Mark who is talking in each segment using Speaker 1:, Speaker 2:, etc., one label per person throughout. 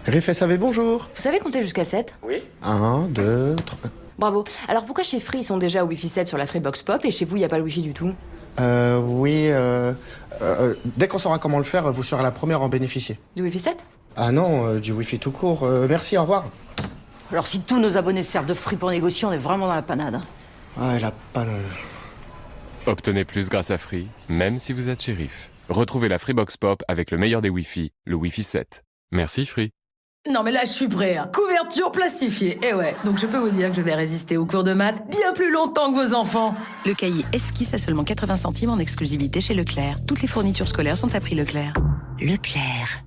Speaker 1: Riff SAV, bonjour.
Speaker 2: Vous savez compter jusqu'à 7?
Speaker 1: Oui. 1, 2, 3...
Speaker 2: Bravo. Alors pourquoi chez Free ils sont déjà au Wi-Fi 7 sur la Freebox Pop et chez vous il n'y a pas le Wi-Fi du tout?
Speaker 1: Oui, dès qu'on saura comment le faire, vous serez la première à en bénéficier.
Speaker 2: Du Wi-Fi 7?
Speaker 1: Ah non, du Wi-Fi tout court. Merci, au revoir.
Speaker 3: Alors si tous nos abonnés servent de Free pour négocier, on est vraiment dans la panade. Hein.
Speaker 1: Ah, elle a pas le...
Speaker 4: Obtenez plus grâce à Free, même si vous êtes shérif. Retrouvez la Freebox Pop avec le meilleur des Wi-Fi, le Wi-Fi 7. Merci Free.
Speaker 5: Non mais là je suis prêt, hein. Couverture plastifiée, et ouais, donc je peux vous dire que je vais résister aux cours de maths bien plus longtemps que vos enfants.
Speaker 6: Le cahier Esquisse à seulement 80 centimes en exclusivité chez Leclerc. Toutes les fournitures scolaires sont à prix Leclerc. Leclerc.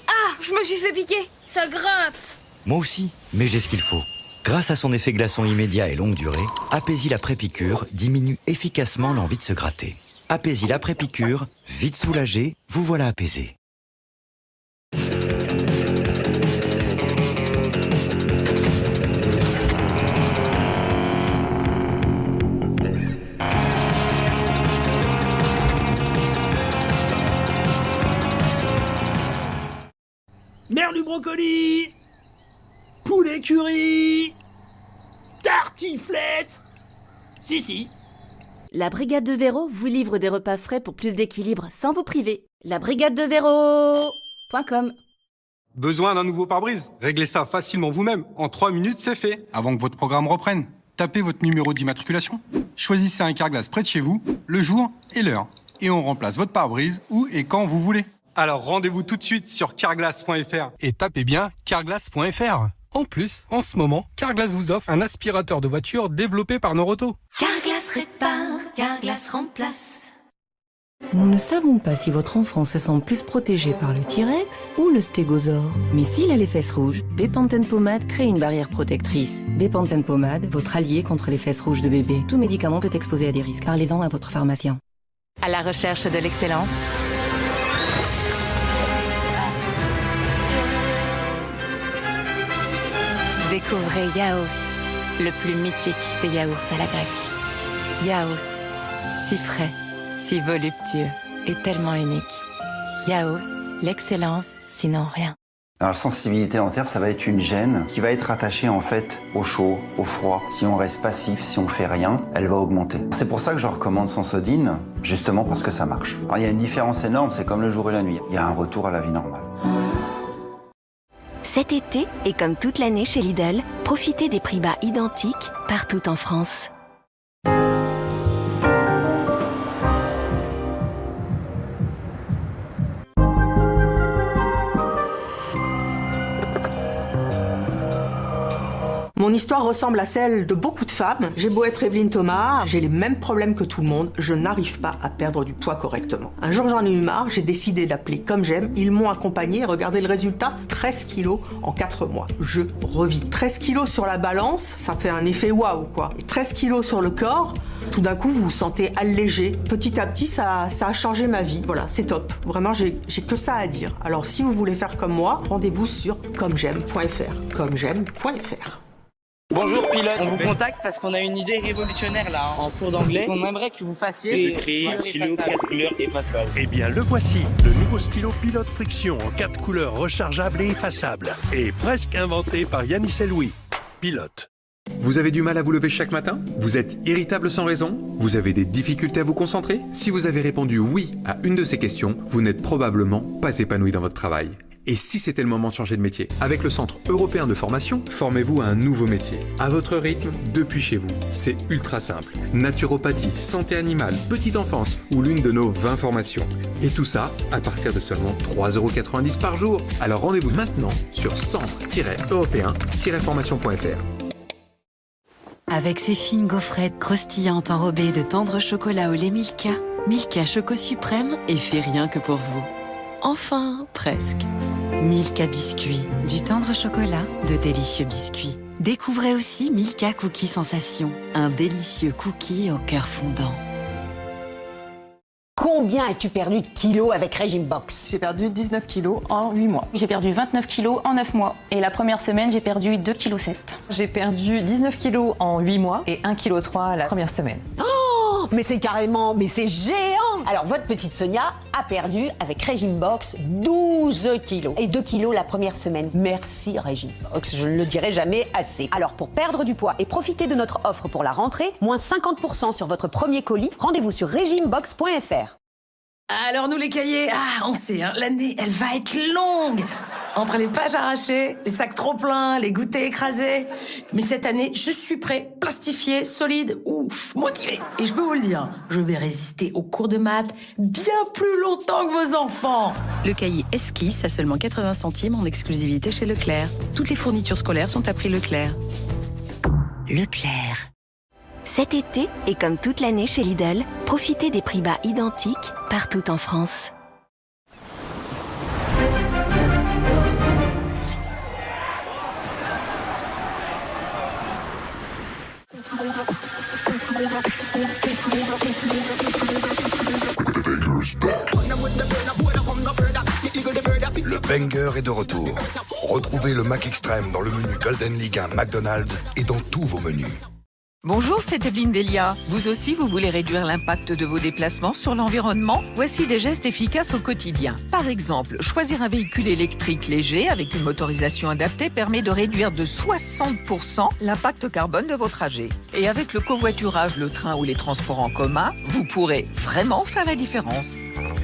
Speaker 7: Ah, je me suis fait piquer, ça gratte.
Speaker 8: Moi aussi, mais j'ai ce qu'il faut. Grâce à son effet glaçon immédiat et longue durée, Apaisil après-piqûre diminue efficacement l'envie de se gratter. Apaisil après-piqûre, vite soulagé, vous voilà apaisé.
Speaker 9: Nerf du brocoli, poulet curry, tartiflette. Si.
Speaker 10: La Brigade de Véro vous livre des repas frais pour plus d'équilibre sans vous priver. labrigadedevéro.com.
Speaker 11: Besoin d'un nouveau pare-brise? Réglez ça facilement vous-même. En 3 minutes, c'est fait. Avant que votre programme reprenne, tapez votre numéro d'immatriculation. Choisissez un Carglass près de chez vous, le jour et l'heure. Et on remplace votre pare-brise où et quand vous voulez. Alors rendez-vous tout de suite sur carglass.fr et tapez bien carglass.fr. En plus, en ce moment, Carglass vous offre un aspirateur de voiture développé par Noroto.
Speaker 12: Carglass répare, Carglass remplace.
Speaker 13: Nous ne savons pas si votre enfant se sent plus protégé par le T-Rex ou le stégosaure. Mais s'il a les fesses rouges, Bepanthen Pommade crée une barrière protectrice. Bepanthen Pommade, votre allié contre les fesses rouges de bébé. Tout médicament peut exposer à des risques. Parlez-en à votre pharmacien.
Speaker 6: À la recherche de l'excellence. Découvrez Yaos, le plus mythique des yaourts à la grecque. Yaos, si frais, si voluptueux et tellement unique. Yaos, l'excellence, sinon rien.
Speaker 14: Alors la sensibilité dentaire, ça va être une gêne qui va être attachée en fait au chaud, au froid. Si on reste passif, si on fait rien, elle va augmenter. C'est pour ça que je recommande Sensodine, justement parce que ça marche. Alors il y a une différence énorme, c'est comme le jour et la nuit. Il y a un retour à la vie normale.
Speaker 12: Cet été, et comme toute l'année chez Lidl, profitez des prix bas identiques partout en France.
Speaker 15: Mon histoire ressemble à celle de beaucoup de femmes. J'ai beau être Evelyne Thomas, j'ai les mêmes problèmes que tout le monde, je n'arrive pas à perdre du poids correctement. Un jour j'en ai eu marre, j'ai décidé d'appeler Comme J'aime, ils m'ont accompagné, regardez le résultat, 13 kilos en 4 mois. Je revis. 13 kilos sur la balance, ça fait un effet waouh quoi. Et 13 kilos sur le corps, tout d'un coup vous vous sentez allégé. Petit à petit ça a changé ma vie. Voilà, c'est top. Vraiment j'ai que ça à dire. Alors si vous voulez faire comme moi, rendez-vous sur commej'aime.fr. commej'aime.fr.
Speaker 16: Bonjour pilote, on vous contacte parce qu'on a une idée révolutionnaire là en cours d'anglais. On aimerait que vous fassiez
Speaker 9: de créer un stylo 4 couleurs effaçables.
Speaker 17: Eh bien le voici, le nouveau stylo Pilote Friction en 4 couleurs rechargeables et effaçables. Et presque inventé par Yanis et Louis. Pilote.
Speaker 18: Vous avez du mal à vous lever chaque matin? Vous êtes irritable sans raison? Vous avez des difficultés à vous concentrer? Si vous avez répondu oui à une de ces questions, vous n'êtes probablement pas épanoui dans votre travail. Et si c'était le moment de changer de métier? Avec le Centre européen de formation, formez-vous à un nouveau métier. À votre rythme, depuis chez vous. C'est ultra simple. Naturopathie, santé animale, petite enfance ou l'une de nos 20 formations. Et tout ça à partir de seulement 3,90 € par jour. Alors rendez-vous maintenant sur centre-européen-formation.fr.
Speaker 6: Avec ses fines gaufrettes croustillantes enrobées de tendre chocolat au lait Milka, Milka Choco Suprême est fait rien que pour vous. Enfin, presque. Milka Biscuits, du tendre chocolat, de délicieux biscuits. Découvrez aussi Milka Cookie Sensation, un délicieux cookie au cœur fondant.
Speaker 3: Combien as-tu perdu de kilos avec Régime Box?
Speaker 19: J'ai perdu 19 kilos en 8 mois.
Speaker 20: J'ai perdu 29 kilos en 9 mois. Et la première semaine, j'ai perdu 2,7 kg.
Speaker 19: J'ai perdu 19 kilos en 8 mois et 1,3 kg la première semaine.
Speaker 3: Oh, mais c'est carrément, mais c'est géant!
Speaker 21: Alors, votre petite Sonia a perdu, avec Régime Box, 12 kilos. Et 2 kilos la première semaine. Merci Régime Box, je ne le dirai jamais assez. Alors, pour perdre du poids et profiter de notre offre pour la rentrée, moins 50% sur votre premier colis, rendez-vous sur régimebox.fr.
Speaker 5: Alors nous les cahiers, on sait, l'année, elle va être longue. Entre les pages arrachées, les sacs trop pleins, les goûters écrasés. Mais cette année, je suis prêt, plastifié, solide, motivé. Et je peux vous le dire, je vais résister aux cours de maths bien plus longtemps que vos enfants. Le cahier Esquisse à seulement 80 centimes en exclusivité chez Leclerc. Toutes les fournitures scolaires sont à prix Leclerc.
Speaker 12: Leclerc. Cet été, et comme toute l'année chez Lidl, profitez des prix bas identiques partout en France.
Speaker 22: Le banger est de retour. Retrouvez le Mac Extreme dans le menu Golden League 1 McDonald's et dans tous vos menus.
Speaker 23: Bonjour, c'est Evelyne Delia. Vous aussi, vous voulez réduire l'impact de vos déplacements sur l'environnement? Voici des gestes efficaces au quotidien. Par exemple, choisir un véhicule électrique léger avec une motorisation adaptée permet de réduire de 60% l'impact carbone de vos trajets. Et avec le covoiturage, le train ou les transports en commun, vous pourrez vraiment faire la différence.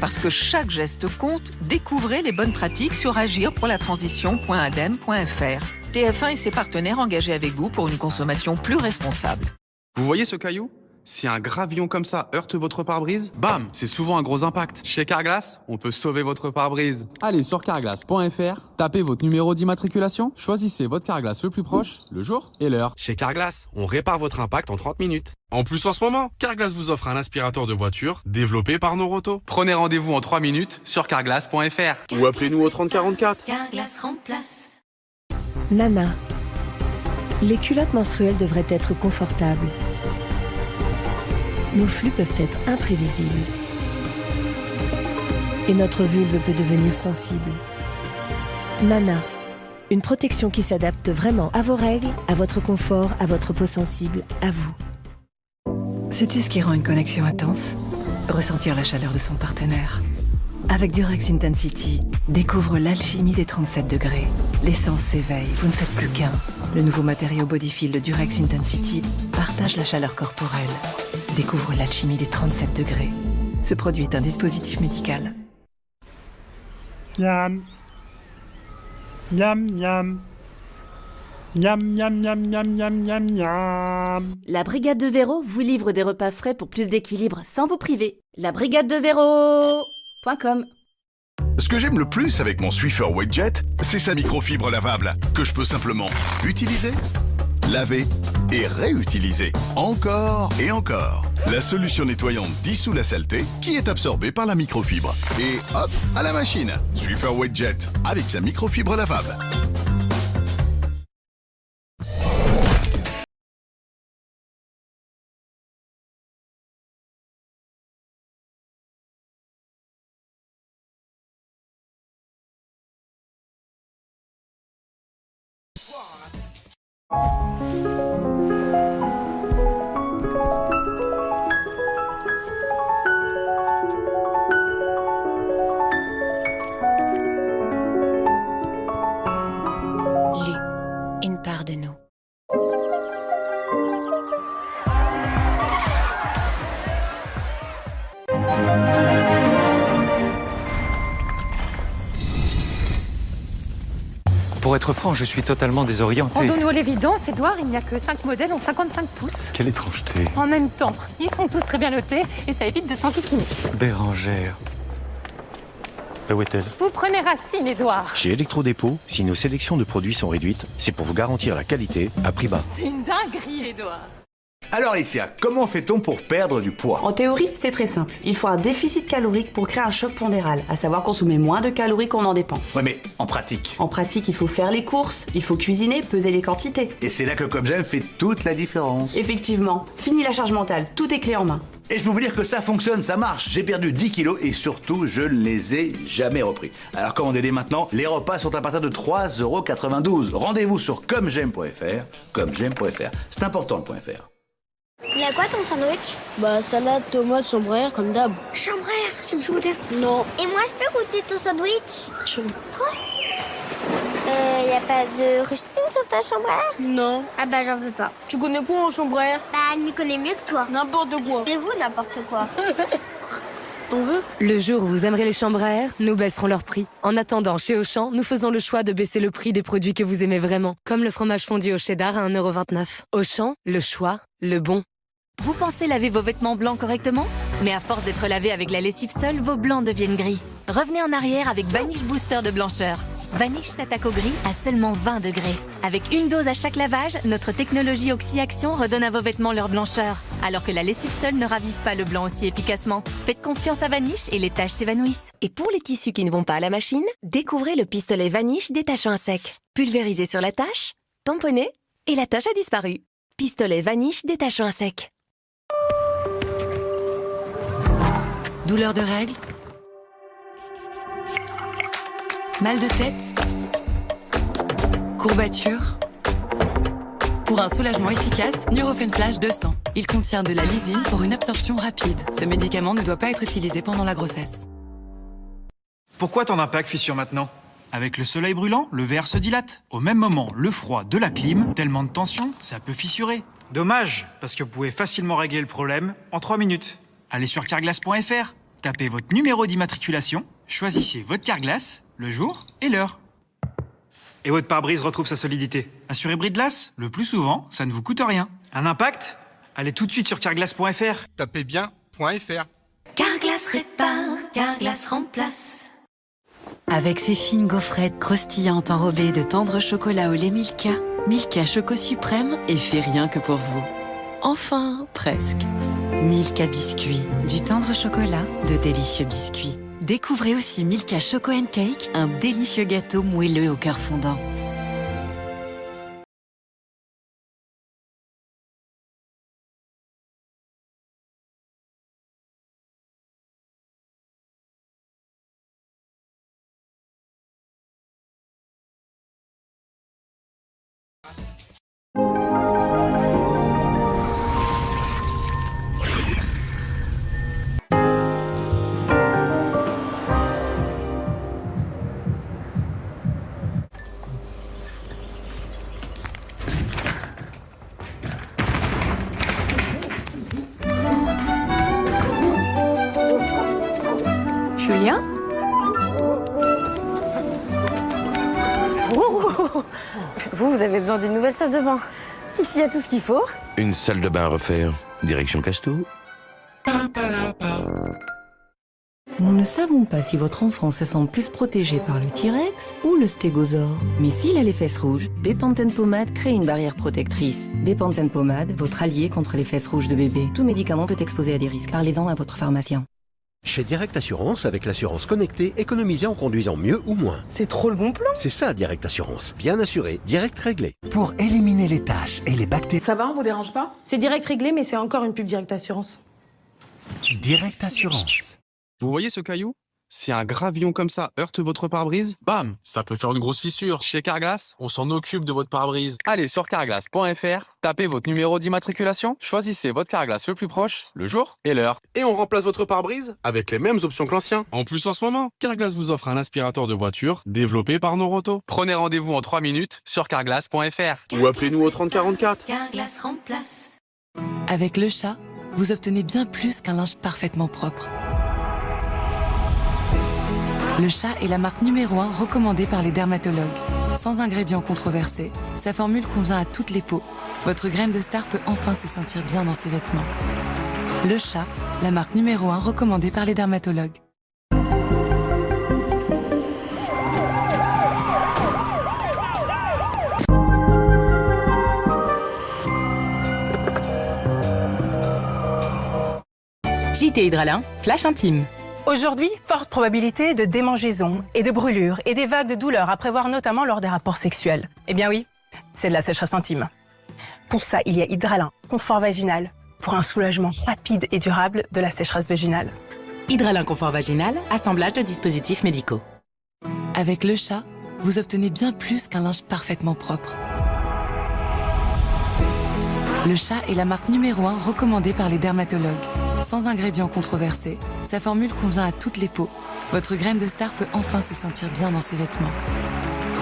Speaker 23: Parce que chaque geste compte, découvrez les bonnes pratiques sur agir-pour-la-transition.adem.fr. TF1 et ses partenaires engagés avec vous pour une consommation plus responsable.
Speaker 24: Vous voyez ce caillou? Si un gravillon comme ça heurte votre pare-brise, bam, c'est souvent un gros impact. Chez Carglass, on peut sauver votre pare-brise. Allez sur carglass.fr, tapez votre numéro d'immatriculation, choisissez votre Carglass le plus proche, le jour et l'heure.
Speaker 25: Chez Carglass, on répare votre impact en 30 minutes. En plus, en ce moment, Carglass vous offre un aspirateur de voiture développé par Noroto.
Speaker 24: Prenez rendez-vous en 3 minutes sur carglass.fr ou appelez-nous au 3044.
Speaker 12: Carglass remplace.
Speaker 26: Nana. Les culottes menstruelles devraient être confortables. Nos flux peuvent être imprévisibles. Et notre vulve peut devenir sensible. Nana. Une protection qui s'adapte vraiment à vos règles, à votre confort, à votre peau sensible, à vous.
Speaker 13: Sais-tu ce qui rend une connexion intense? Ressentir la chaleur de son partenaire. Avec Durex Intensity, découvre l'alchimie des 37 degrés. L'essence s'éveille, vous ne faites plus qu'un. Le nouveau matériau Bodyfil de Durex Intensity partage la chaleur corporelle. Découvre l'alchimie des 37 degrés. Ce produit est un dispositif médical.
Speaker 27: Miam. Miam, miam. Miam, miam, miam, miam, miam, miam, miam.
Speaker 10: La Brigade de Véro vous livre des repas frais pour plus d'équilibre sans vous priver. La Brigade de Véro.com.
Speaker 22: Ce que j'aime le plus avec mon Swiffer Wedget, c'est sa microfibre lavable, que je peux simplement utiliser, laver et réutiliser. Encore et encore. La solution nettoyante dissout la saleté qui est absorbée par la microfibre. Et hop, à la machine. Swiffer Wedget, avec sa microfibre lavable.
Speaker 2: Une part de nous.
Speaker 28: Pour être franc, je suis totalement désorienté.
Speaker 29: Rendons-nous à l'évidence, Edouard, il n'y a que 5 modèles en 55 pouces.
Speaker 28: Quelle étrangeté.
Speaker 29: En même temps, ils sont tous très bien notés et ça évite de s'enquiquiner.
Speaker 28: Bérangère. Où est-elle?
Speaker 29: Vous prenez racine, Edouard.
Speaker 30: Chez Electrodépôt, si nos sélections de produits sont réduites, c'est pour vous garantir la qualité à prix bas.
Speaker 29: C'est une dinguerie, Edouard.
Speaker 31: Alors Alicia, comment fait-on pour perdre du poids?
Speaker 32: En théorie, c'est très simple. Il faut un déficit calorique pour créer un choc pondéral, à savoir consommer moins de calories qu'on en dépense.
Speaker 31: Ouais, mais en pratique?
Speaker 32: En pratique, il faut faire les courses, il faut cuisiner, peser les quantités.
Speaker 31: Et c'est là que Comme J'aime fait toute la différence.
Speaker 32: Effectivement. Fini la charge mentale, tout est clé en main.
Speaker 31: Et je peux vous dire que ça fonctionne, ça marche. J'ai perdu 10 kilos et surtout, je ne les ai jamais repris. Alors commandez-les maintenant, les repas sont à partir de 3,92 €. Rendez-vous sur commej'aime.fr, commej'aime.fr. C'est important le .fr.
Speaker 7: Miam,
Speaker 1: a quoi ton sandwich?
Speaker 4: Bah, salade, tomate, chambre à air, comme d'hab.
Speaker 1: Chambre à air, tu me fais goûter? Non. Et moi, je peux goûter ton sandwich? Quoi? Y a pas de rustine sur ta chambre à air?
Speaker 4: Non.
Speaker 1: Ah bah, j'en veux pas.
Speaker 4: Tu connais quoi en chambre à air?
Speaker 1: Bah, elle m'y connaît mieux que toi.
Speaker 4: N'importe quoi.
Speaker 1: C'est vous, n'importe quoi.
Speaker 4: T'en veux?
Speaker 6: Le jour où vous aimerez les chambres à air, nous baisserons leur prix. En attendant, chez Auchan, nous faisons le choix de baisser le prix des produits que vous aimez vraiment, comme le fromage fondu au cheddar à 1,29 €. Auchan, le choix, le bon.
Speaker 10: Vous pensez laver vos vêtements blancs correctement? Mais à force d'être lavés avec la lessive seule, vos blancs deviennent gris. Revenez en arrière avec Vanish Booster de blancheur. Vanish s'attaque au gris à seulement 20 degrés. Avec une dose à chaque lavage, notre technologie Oxy-Action redonne à vos vêtements leur blancheur. Alors que la lessive seule ne ravive pas le blanc aussi efficacement. Faites confiance à Vanish et les taches s'évanouissent.
Speaker 26: Et pour les tissus qui ne vont pas à la machine, découvrez le pistolet Vanish détachant à sec. Pulvérisé sur la tache, tamponné, et la tache a disparu. Pistolet Vanish détachant à sec.
Speaker 8: Douleur de règles? Mal de tête? Courbature? Pour un soulagement efficace, Nurofen Flash 200. Il contient de la lysine pour une absorption rapide. Ce médicament ne doit pas être utilisé pendant la grossesse.
Speaker 9: Pourquoi ton impact fissure maintenant? Avec le soleil brûlant, le verre se dilate. Au même moment, le froid de la clim, tellement de tension, ça peut fissurer. Dommage, parce que vous pouvez facilement régler le problème en 3 minutes. Allez sur carglass.fr, tapez votre numéro d'immatriculation, choisissez votre carglass, le jour et l'heure. Et votre pare-brise retrouve sa solidité. Assurez Bridglass, le plus souvent, ça ne vous coûte rien. Un impact? Allez tout de suite sur carglass.fr.
Speaker 25: Tapez bien .fr.
Speaker 11: Carglass répare, Carglass remplace.
Speaker 14: Avec ses fines gaufrettes croustillantes enrobées de tendre chocolat au lait Milka, Milka Choco Suprême est fait rien que pour vous. Enfin, presque. Milka Biscuit, du tendre chocolat, de délicieux biscuits. Découvrez aussi Milka Choco & Cake, un délicieux gâteau moelleux au cœur fondant.
Speaker 2: Julien?
Speaker 29: Vous avez besoin d'une nouvelle salle de bain. Ici, il y a tout ce qu'il faut.
Speaker 30: Une salle de bain à refaire. Direction Casto.
Speaker 13: Nous ne savons pas si votre enfant se sent plus protégé par le T-Rex ou le stégosaure. Mais s'il a les fesses rouges, Bepanthen Pommade crée une barrière protectrice. Bepanthen Pommade, votre allié contre les fesses rouges de bébé. Tout médicament peut exposer à des risques. Parlez-en à votre pharmacien.
Speaker 15: Chez Direct Assurance, avec l'assurance connectée, économisez en conduisant mieux ou moins.
Speaker 4: C'est trop le bon plan.
Speaker 15: C'est ça, Direct Assurance. Bien assuré, direct réglé.
Speaker 16: Pour éliminer les taches et les bactéries.
Speaker 4: Ça va, on vous dérange pas? C'est direct réglé, mais c'est encore une pub Direct Assurance.
Speaker 16: Direct Assurance.
Speaker 24: Vous voyez ce caillou? Si un gravillon comme ça heurte votre pare-brise, bam, ça peut faire une grosse fissure. Chez Carglass, on s'en occupe de votre pare-brise. Allez sur carglass.fr, tapez votre numéro d'immatriculation, choisissez votre Carglass le plus proche, le jour et l'heure.
Speaker 25: Et on remplace votre pare-brise avec les mêmes options que l'ancien. En plus, en ce moment, Carglass vous offre un aspirateur de voiture développé par Noroto.
Speaker 24: Prenez rendez-vous en 3 minutes sur carglass.fr.
Speaker 25: Ou appelez-nous au 3044.
Speaker 11: Carglass remplace.
Speaker 8: Avec le chat, vous obtenez bien plus qu'un linge parfaitement propre. Le chat est la marque numéro 1 recommandée par les dermatologues. Sans ingrédients controversés, sa formule convient à toutes les peaux. Votre graine de star peut enfin se sentir bien dans ses vêtements. Le chat, la marque numéro 1 recommandée par les dermatologues.
Speaker 17: JT Hydralin, flash intime. Aujourd'hui, forte probabilité de démangeaisons et de brûlures et des vagues de douleurs à prévoir notamment lors des rapports sexuels. Eh bien oui, c'est de la sécheresse intime. Pour ça, il y a Hydralin, confort vaginal, pour un soulagement rapide et durable de la sécheresse vaginale.
Speaker 14: Hydralin confort vaginal, assemblage de dispositifs médicaux.
Speaker 8: Avec le chat, vous obtenez bien plus qu'un linge parfaitement propre. Le chat est la marque numéro 1 recommandée par les dermatologues. Sans ingrédients controversés, sa formule convient à toutes les peaux. Votre graine de star peut enfin se sentir bien dans ses vêtements.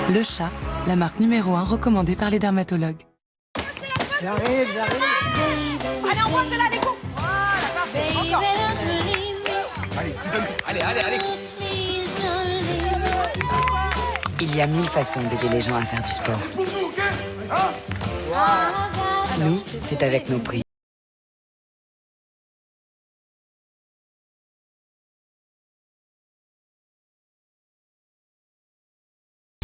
Speaker 8: Le chat, la marque numéro 1 recommandée par les dermatologues.
Speaker 3: J'arrive.
Speaker 7: Allez, on voit celle-là, les coups. Voilà, parfait. Encore.
Speaker 3: Allez, tu donnes tout. Allez.
Speaker 5: Il y a 1000 façons d'aider les gens à faire du sport. Nous, c'est avec nos prix.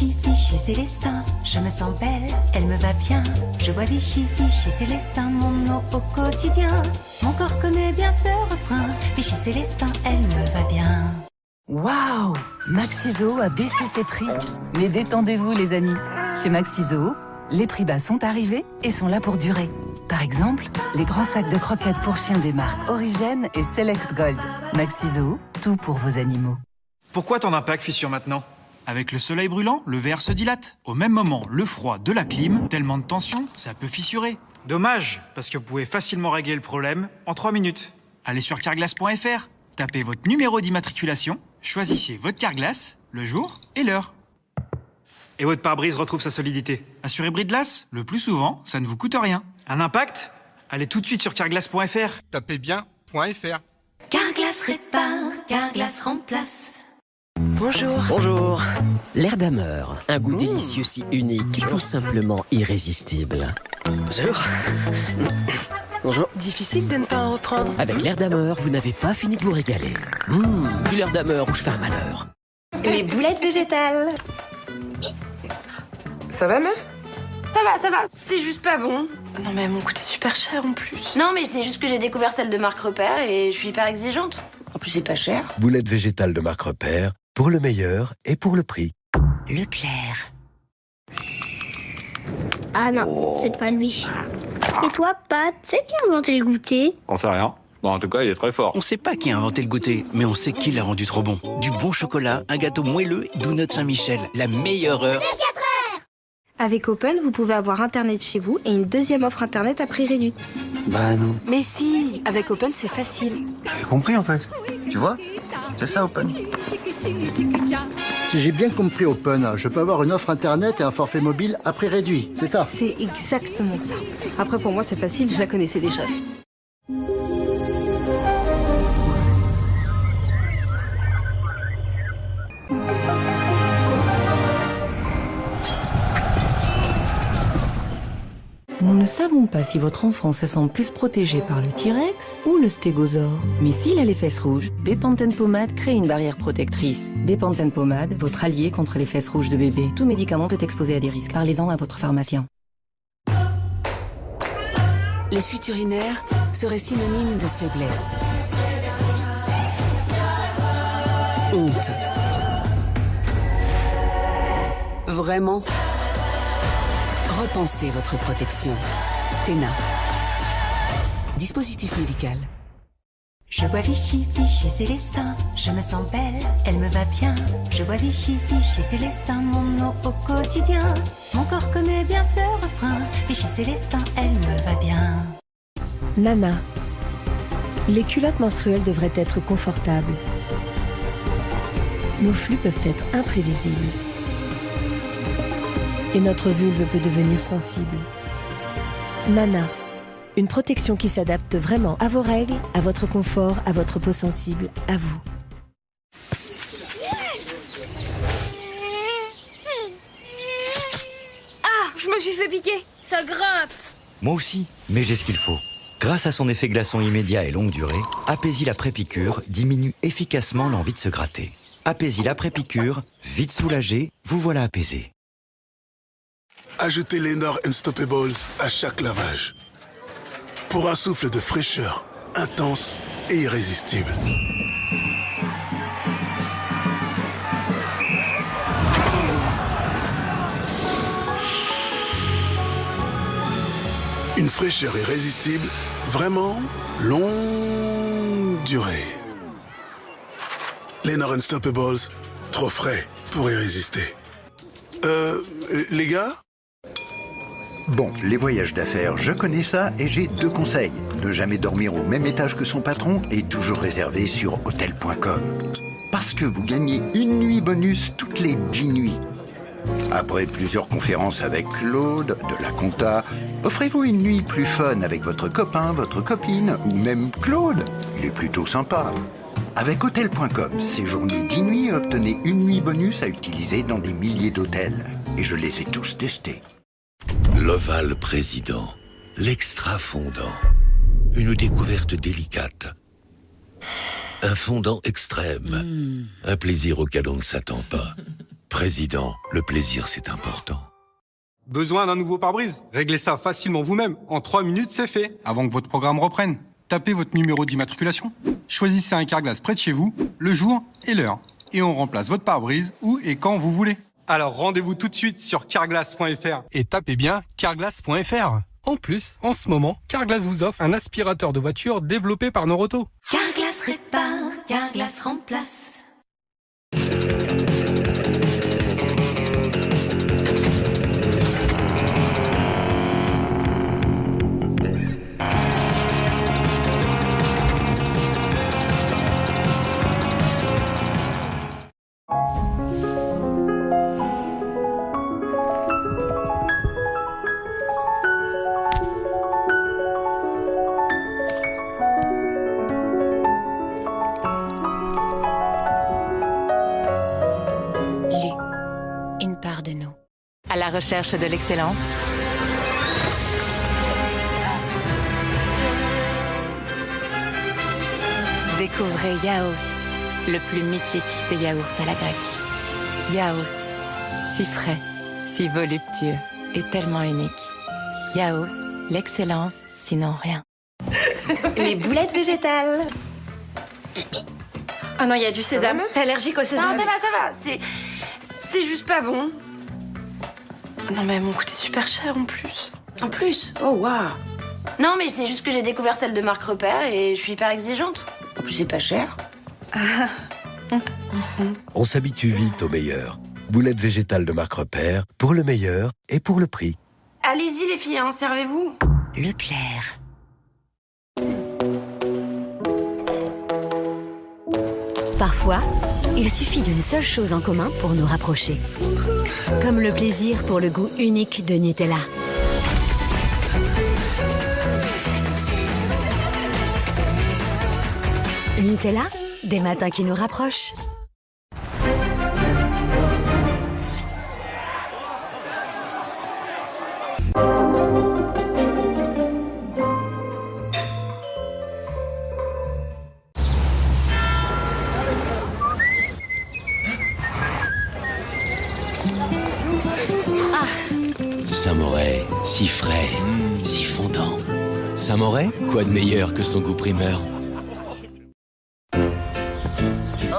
Speaker 11: Vichy Célestin, je me sens belle, elle me va bien. Je bois Vichy Célestin, mon eau au quotidien. Mon corps connaît bien ce refrain. Vichy Célestin, elle me va bien.
Speaker 14: Waouh! Maxiso a baissé ses prix. Mais détendez-vous les amis. Chez Maxiso, les prix bas sont arrivés et sont là pour durer. Par exemple, les grands sacs de croquettes pour chiens des marques Origène et Select Gold. Maxiso, tout pour vos animaux.
Speaker 9: Pourquoi ton impact fissure maintenant? Avec le soleil brûlant, le verre se dilate. Au même moment, le froid de la clim, tellement de tension, ça peut fissurer. Dommage, parce que vous pouvez facilement régler le problème en 3 minutes. Allez sur carglass.fr, tapez votre numéro d'immatriculation, choisissez votre Carglass, le jour et l'heure. Et votre pare-brise retrouve sa solidité. Assurez Bridglass, le plus souvent, ça ne vous coûte rien. Un impact? Allez tout de suite sur carglass.fr.
Speaker 25: Tapez bien .fr.
Speaker 11: Carglass répare, Carglass remplace.
Speaker 12: Bonjour. L'air d'Hammer, un goût délicieux si unique, tout simplement irrésistible. Bonjour.
Speaker 6: Difficile de ne pas en reprendre.
Speaker 12: Avec l'air d'Hammer, vous n'avez pas fini de vous régaler. Du l'air d'Hammer où je fais un malheur.
Speaker 6: Les boulettes végétales.
Speaker 18: Ça va, meuf?
Speaker 7: Ça va, c'est juste pas bon.
Speaker 6: Non mais elles m'ont coûté super cher en plus.
Speaker 7: Non, mais c'est juste que j'ai découvert celle de Marc Repère et je suis hyper exigeante. En plus, c'est pas cher.
Speaker 15: Boulettes végétales de marque Repère, pour le meilleur et pour le prix.
Speaker 11: Leclerc.
Speaker 1: Ah non, c'est pas lui. Et toi, Pat, c'est qui a inventé le goûter?
Speaker 19: On sait rien. Bon, en tout cas, il est très fort.
Speaker 20: On sait pas qui a inventé le goûter, mais on sait qui l'a rendu trop bon. Du bon chocolat, un gâteau moelleux, Donuts Saint-Michel. La meilleure heure.
Speaker 1: C'est 4 heures.
Speaker 4: Avec Open, vous pouvez avoir Internet chez vous et une deuxième offre Internet à prix réduit.
Speaker 19: Bah non.
Speaker 6: Mais si, avec Open c'est facile.
Speaker 19: J'ai compris en fait. Tu vois? C'est ça, Open.
Speaker 21: Si j'ai bien compris Open, je peux avoir une offre Internet et un forfait mobile à prix réduit, c'est ça?
Speaker 4: C'est exactement ça. Après, pour moi, c'est facile, je la connaissais déjà.
Speaker 13: Nous ne savons pas si votre enfant se sent plus protégé par le T-Rex ou le stégosaure. Mais s'il a les fesses rouges, Bepanthen Pommade crée une barrière protectrice. Bepanthen Pommade, votre allié contre les fesses rouges de bébé. Tout médicament peut exposer à des risques. Parlez-en à votre pharmacien.
Speaker 8: Les fuites urinaires seraient synonymes de faiblesse. Honte. Vraiment? Repensez votre protection. Téna. Dispositif médical.
Speaker 11: Je bois Vichy Célestin, je me sens belle, elle me va bien. Je bois Vichy Célestin, mon eau au quotidien. Mon corps connaît bien ce refrain. Vichy Célestin, elle me va bien.
Speaker 26: Nana. Les culottes menstruelles devraient être confortables. Nos flux peuvent être imprévisibles. Et notre vulve peut devenir sensible. Nana, une protection qui s'adapte vraiment à vos règles, à votre confort, à votre peau sensible, à vous.
Speaker 7: Ah, je me suis fait piquer. Ça gratte.
Speaker 22: Moi aussi, mais j'ai ce qu'il faut. Grâce à son effet glaçon immédiat et longue durée, Apaisil après-piqûre diminue efficacement l'envie de se gratter. Apaisil après-piqûre, vite soulagé, vous voilà apaisé.
Speaker 23: Ajoutez Lenor Unstoppables à chaque lavage. Pour un souffle de fraîcheur intense et irrésistible. Une fraîcheur irrésistible, vraiment longue durée. Lenor Unstoppables, trop frais pour y résister. Les gars ?
Speaker 2: Bon, les voyages d'affaires, je connais ça et j'ai 2 conseils. Ne jamais dormir au même étage que son patron et toujours réserver sur hotel.com. Parce que vous gagnez une nuit bonus toutes les 10 nuits. Après plusieurs conférences avec Claude, de la compta, offrez-vous une nuit plus fun avec votre copain, votre copine ou même Claude. Il est plutôt sympa. Avec Hotel.com, séjournez 10 nuits et obtenez une nuit bonus à utiliser dans des milliers d'hôtels. Et je les ai tous testés.
Speaker 10: L'Oval Président, l'extra fondant. Une découverte délicate. Un fondant extrême. Un plaisir auquel on ne s'attend pas. Président, le plaisir c'est important.
Speaker 16: Besoin d'un nouveau pare-brise? Réglez ça facilement vous-même. En 3 minutes, c'est fait. Avant que votre programme reprenne. Tapez votre numéro d'immatriculation. Choisissez un Carglass près de chez vous, le jour et l'heure. Et on remplace votre pare-brise où et quand vous voulez. Alors rendez-vous tout de suite sur carglass.fr et tapez bien carglass.fr. En plus, en ce moment, Carglass vous offre un aspirateur de voiture développé par Noroto.
Speaker 11: Carglass répare, Carglass remplace.
Speaker 6: À la recherche de l'excellence. Découvrez Yaos, le plus mythique des yaourts à la grecque. Yaos, si frais, si voluptueux et tellement unique. Yaos, l'excellence, sinon rien.
Speaker 7: Les boulettes végétales. Oh non, il y a du sésame. T'es allergique au sésame? Non, ça va. C'est juste pas bon. Non, mais elles m'ont coûté super cher en plus. En plus? Oh, waouh. Non, mais c'est juste que j'ai découvert celle de marque Repère et je suis hyper exigeante. En plus, c'est pas cher.
Speaker 10: On s'habitue vite au meilleur. Boulettes végétales de marque Repère, pour le meilleur et pour le prix.
Speaker 7: Allez-y, les filles, hein, servez-vous.
Speaker 11: Leclerc. Parfois, il suffit d'une seule chose en commun pour nous rapprocher. Comme le plaisir pour le goût unique de Nutella. Nutella, des matins qui nous rapprochent.
Speaker 10: Saint-Moret, si frais, si fondant. Saint-Moret, quoi de meilleur que son goût primeur?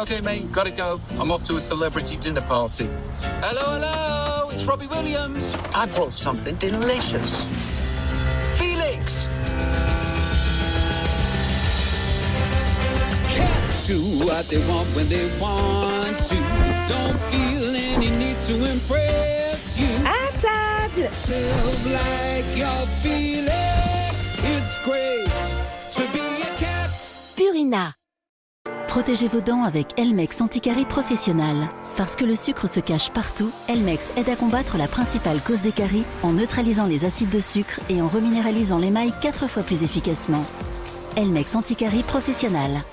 Speaker 3: Okay, mate, gotta go. I'm off to a celebrity dinner party. Hello, it's Robbie Williams. I brought something delicious. Felix!
Speaker 17: Cats do what they want when they want to. Don't feel any need to impress you.
Speaker 6: À table!
Speaker 17: Like your Felix. It's great to be a cat.
Speaker 11: Purina. Protégez vos dents avec Elmex Anticarie Professionnal. Parce que le sucre se cache partout, Elmex aide à combattre la principale cause des caries en neutralisant les acides de sucre et en reminéralisant l'émail 4 fois plus efficacement. Elmex Anticarie Professionnal.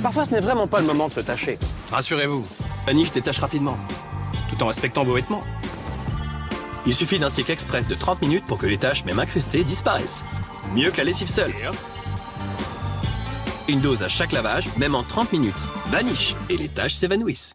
Speaker 18: Parfois, ce n'est vraiment pas le moment de se tâcher. Rassurez-vous, la niche détache rapidement, tout en respectant vos vêtements. Il suffit d'un cycle express de 30 minutes pour que les taches, même incrustées, disparaissent. Mieux que la lessive seule. Une dose à chaque lavage, même en 30 minutes. Vanish et les taches s'évanouissent.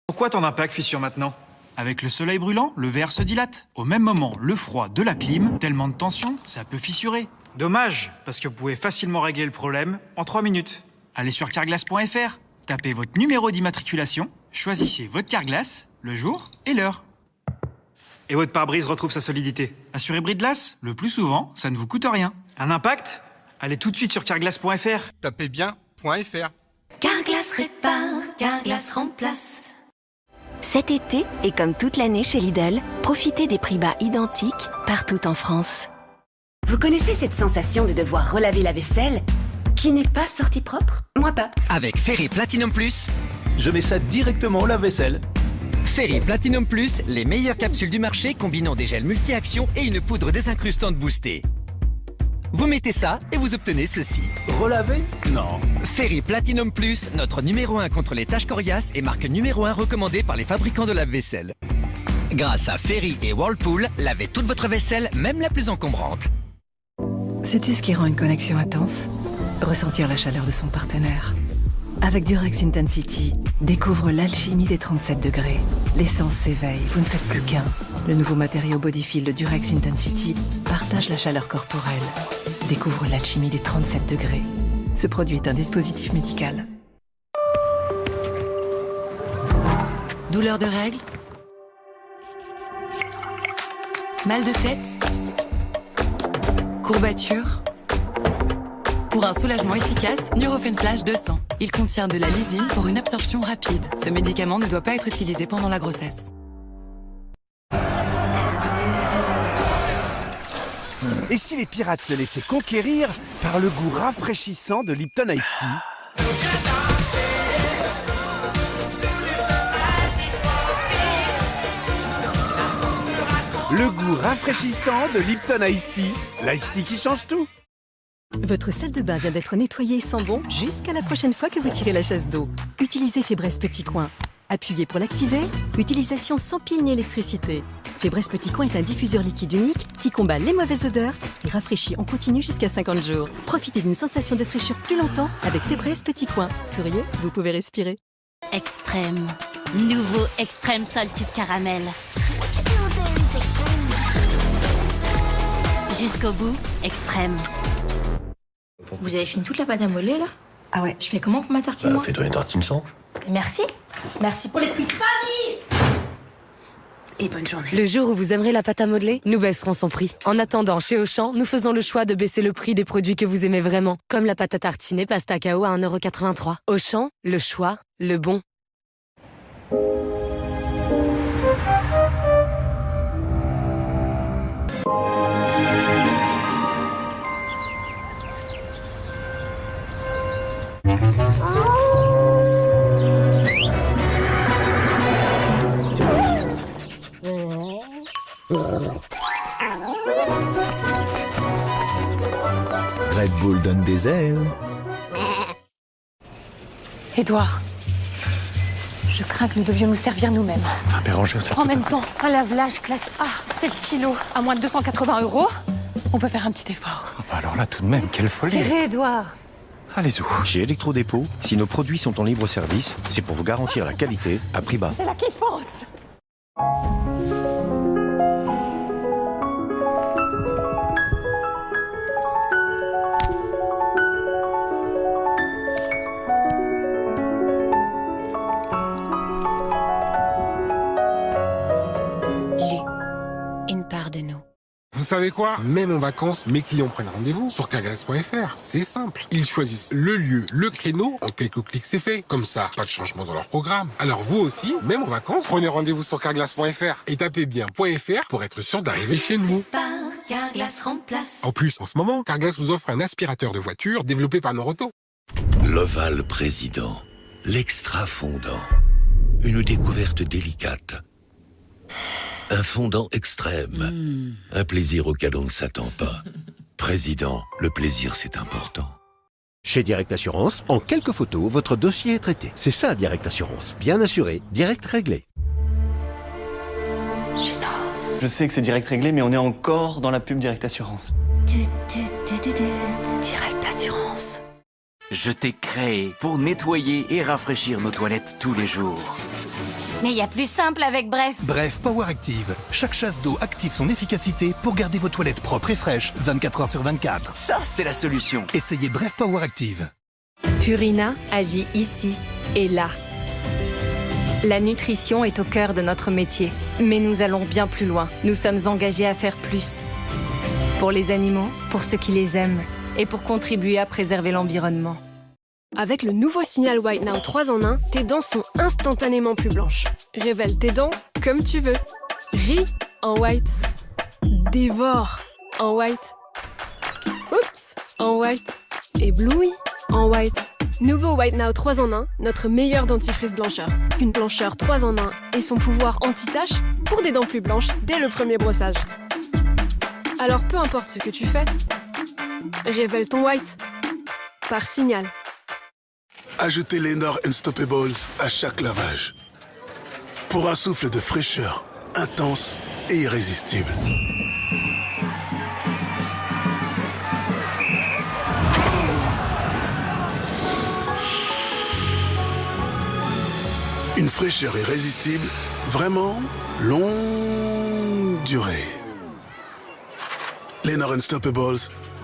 Speaker 9: Pourquoi ton impact fissure maintenant? Avec le soleil brûlant, le verre se dilate. Au même moment, le froid de la clim, tellement de tension, ça peut fissurer. Dommage, parce que vous pouvez facilement régler le problème en 3 minutes. Allez sur carglass.fr, tapez votre numéro d'immatriculation, choisissez votre Carglass, le jour et l'heure. Et votre pare-brise retrouve sa solidité. Assuré brise-glace, le plus souvent, ça ne vous coûte rien. Un impact? Allez tout de suite sur carglass.fr.
Speaker 16: Tapez bien .fr.
Speaker 26: Carglass répare, Carglass remplace. Cet été, et comme toute l'année chez Lidl, profitez des prix bas identiques partout en France.
Speaker 5: Vous connaissez cette sensation de devoir relaver la vaisselle qui n'est pas sortie propre? Moi pas.
Speaker 12: Avec Ferry Platinum Plus, je mets ça directement au lave-vaisselle. Ferry Platinum Plus, les meilleures capsules du marché combinant des gels multi-actions et une poudre désincrustante boostée. Vous mettez ça et vous obtenez ceci.
Speaker 20: Relaver? Non.
Speaker 12: Ferry Platinum Plus, notre numéro 1 contre les taches coriaces et marque numéro 1 recommandée par les fabricants de lave-vaisselle. Grâce à Ferry et Whirlpool, lavez toute votre vaisselle, même la plus encombrante.
Speaker 14: Sais-tu ce qui rend une connexion intense? Ressentir la chaleur de son partenaire. Avec Durex Intensity, découvre l'alchimie des 37 degrés. L'essence s'éveille, vous ne faites plus qu'un. Le nouveau matériau Bodyfil de Durex Intensity partage la chaleur corporelle. Découvre l'alchimie des 37 degrés. Ce produit est un dispositif médical.
Speaker 8: Douleur de règles? Mal de tête? Courbature? Pour un soulagement efficace, Nurofen Flash 200. Il contient de la lysine pour une absorption rapide. Ce médicament ne doit pas être utilisé pendant la grossesse.
Speaker 15: Et si les pirates se laissaient conquérir par le goût rafraîchissant de Lipton Ice Tea? Le goût rafraîchissant de Lipton Ice Tea. L'Ice Tea qui change tout.
Speaker 26: Votre salle de bain vient d'être nettoyée et sent bon jusqu'à la prochaine fois que vous tirez la chasse d'eau. Utilisez Fébreze Petit Coin. Appuyez pour l'activer. Utilisation sans pile ni électricité. Fébreze Petit Coin est un diffuseur liquide unique qui combat les mauvaises odeurs et rafraîchit en continu jusqu'à 50 jours. Profitez d'une sensation de fraîcheur plus longtemps avec Fébreze Petit Coin. Souriez, vous pouvez respirer.
Speaker 24: Extrême. Nouveau Extrême Salted Caramel. Jusqu'au bout, Extrême.
Speaker 4: Vous avez fini toute la pâte à modeler, là? Ah ouais. Je fais comment pour ma tartine, moi?
Speaker 19: Fais-toi une tartine sans.
Speaker 4: Merci. Merci pour l'esprit de famille.
Speaker 26: Et bonne journée.
Speaker 14: Le jour où vous aimerez la pâte à modeler, nous baisserons son prix. En attendant, chez Auchan, nous faisons le choix de baisser le prix des produits que vous aimez vraiment, comme la pâte à tartiner pasta KO à 1,83 €. Auchan, le choix, le bon.
Speaker 25: Red Bull donne des ailes.
Speaker 14: Édouard, je crains que nous devions nous servir nous-mêmes.
Speaker 19: Enfin, Bérangère, ça
Speaker 14: En même temps, un lave-linge classe A, 7 kilos, à moins de 280 €. On peut faire un petit effort.
Speaker 19: Alors là, tout de même, quelle folie.
Speaker 14: Tirez, Édouard.
Speaker 19: Allez-y. Chez Electrodépôt, si nos produits sont en libre service, c'est pour vous garantir la qualité à prix bas.
Speaker 14: C'est là qu'il pense.
Speaker 6: Une part de nous.
Speaker 27: Vous savez quoi? Même en vacances, mes clients prennent rendez-vous sur carglass.fr. C'est simple. Ils choisissent le lieu, le créneau. En quelques clics, c'est fait. Comme ça, pas de changement dans leur programme. Alors vous aussi, même en vacances, prenez rendez-vous sur carglass.fr et tapez bien .fr pour être sûr d'arriver chez nous.
Speaker 26: Carglass remplace.
Speaker 27: En plus, en ce moment, Carglass vous offre un aspirateur de voiture développé par Noroto.
Speaker 10: L'Oval Président, l'extra fondant. Une découverte délicate. Un fondant extrême. Un plaisir auquel on ne s'attend pas. Président, le plaisir c'est important.
Speaker 28: Chez Direct Assurance, en quelques photos, votre dossier est traité. C'est ça, Direct Assurance. Bien assuré, direct réglé.
Speaker 29: Je sais que c'est Direct Réglé, mais on est encore dans la pub Direct Assurance.
Speaker 26: Direct Assurance.
Speaker 20: Je t'ai créé pour nettoyer et rafraîchir nos toilettes tous les jours.
Speaker 24: Mais il y a plus simple avec Bref.
Speaker 30: Bref Power Active. Chaque chasse d'eau active son efficacité pour garder vos toilettes propres et fraîches 24 heures sur 24.
Speaker 20: Ça, c'est la solution.
Speaker 30: Essayez Bref Power Active.
Speaker 26: Purina agit ici et là. La nutrition est au cœur de notre métier. Mais nous allons bien plus loin. Nous sommes engagés à faire plus. Pour les animaux, pour ceux qui les aiment, et pour contribuer à préserver l'environnement.
Speaker 1: Avec le nouveau Signal White Now 3 en 1, tes dents sont instantanément plus blanches. Révèle tes dents comme tu veux. Ris en white. Dévore en white. Oups, en white. Éblouis en white. Nouveau White Now 3 en 1, notre meilleur dentifrice blancheur. Une blancheur 3 en 1 et son pouvoir anti-tache pour des dents plus blanches dès le premier brossage. Alors peu importe ce que tu fais, révèle ton white par Signal.
Speaker 2: Ajoutez Lenor Unstoppables à chaque lavage. Pour un souffle de fraîcheur intense et irrésistible. Une fraîcheur irrésistible, vraiment longue durée. Lenor Unstoppables,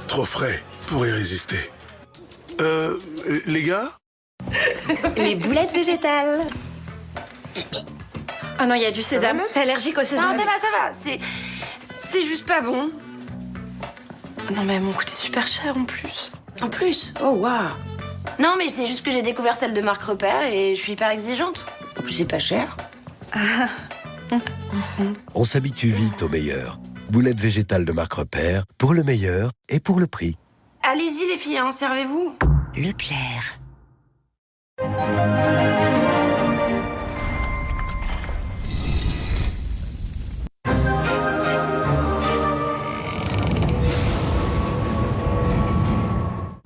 Speaker 2: trop frais pour y résister. Les gars?
Speaker 24: Les boulettes végétales.
Speaker 3: Ah non, il y a du sésame. T'es allergique au sésame?
Speaker 24: Non,
Speaker 3: ça va. C'est juste pas bon. Non, mais elles m'ont coûté super cher en plus.
Speaker 24: En plus? Oh, waouh. Non, mais c'est juste que j'ai découvert celle de Marc Repère et je suis hyper exigeante. En plus, c'est pas cher.
Speaker 28: On s'habitue vite au meilleur. Boulettes végétales de Marc Repère, pour le meilleur et pour le prix.
Speaker 3: Allez-y les filles, hein, servez-vous.
Speaker 24: Leclerc.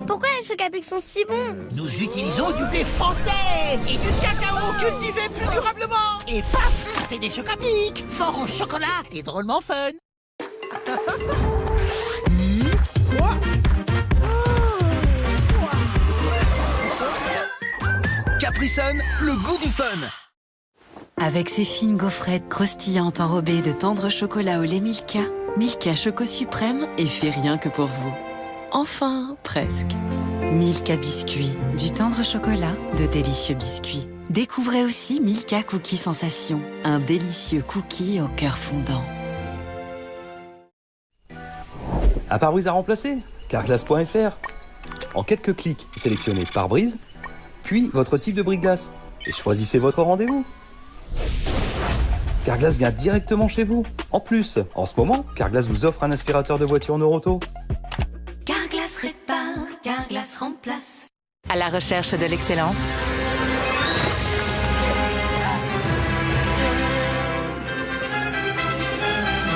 Speaker 7: Pourquoi les chocs à pic sont si bons?
Speaker 11: Nous utilisons du blé français et du cacao cultivé plus durablement. Et paf, ça fait des chocs à pic, fort en chocolat et drôlement fun.
Speaker 30: Capri Sun, le goût du fun.
Speaker 26: Avec ses fines gaufrettes croustillantes enrobées de tendre chocolat au lait Milka, Milka Choco Suprême est fait rien que pour vous. Enfin, presque. Milka Biscuits, du tendre chocolat, de délicieux biscuits. Découvrez aussi Milka Cookie Sensation, un délicieux cookie au cœur fondant.
Speaker 13: Un pare-brise à remplacer? Carglass.fr. En quelques clics, sélectionnez pare-brise, puis votre type de brise-glace et choisissez votre rendez-vous. Carglass vient directement chez vous. En plus, en ce moment, Carglass vous offre un aspirateur de voiture Neuroto.
Speaker 7: Carglass répare, Carglass remplace.
Speaker 6: À la recherche de l'excellence.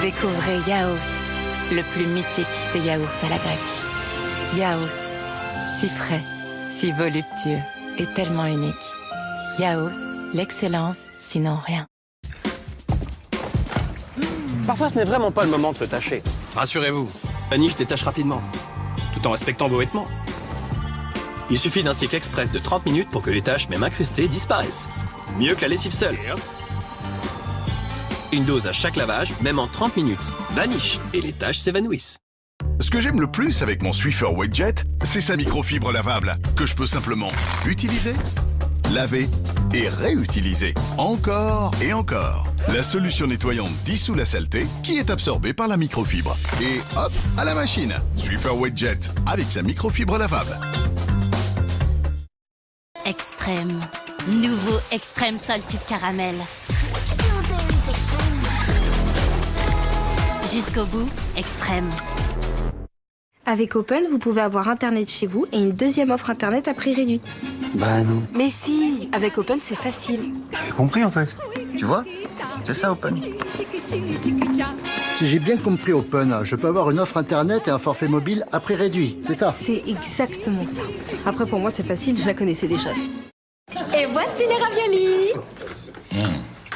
Speaker 6: Découvrez Yaos, le plus mythique des yaourts à la grecque. Yaos, si frais, si voluptueux et tellement unique. Yaos, l'excellence, sinon rien.
Speaker 18: Parfois, ce n'est vraiment pas le moment de se tâcher. Rassurez-vous, la niche détache rapidement, tout en respectant vos vêtements. Il suffit d'un cycle express de 30 minutes pour que les taches, même incrustées, disparaissent. Mieux que la lessive seule. Une dose à chaque lavage, même en 30 minutes. Vanish, et les taches s'évanouissent.
Speaker 17: Ce que j'aime le plus avec mon Swiffer WetJet, c'est sa microfibre lavable, que je peux simplement utiliser, laver et réutiliser. Encore et encore. La solution nettoyante dissout la saleté qui est absorbée par la microfibre. Et hop, à la machine. Swiffer WetJet, avec sa microfibre lavable.
Speaker 24: Extrême. Nouveau Extrême Salted Caramel. Jusqu'au bout, Extrême.
Speaker 4: Avec Open, vous pouvez avoir Internet chez vous et une deuxième offre Internet à prix réduit.
Speaker 29: Bah non.
Speaker 26: Mais si, avec Open, c'est facile.
Speaker 29: J'avais compris en fait. Tu vois? C'est ça Open.
Speaker 21: Si j'ai bien compris Open, je peux avoir une offre Internet et un forfait mobile à prix réduit, c'est ça?
Speaker 4: C'est exactement ça. Après, pour moi, c'est facile, je la connaissais déjà.
Speaker 26: Et voici les raviolis.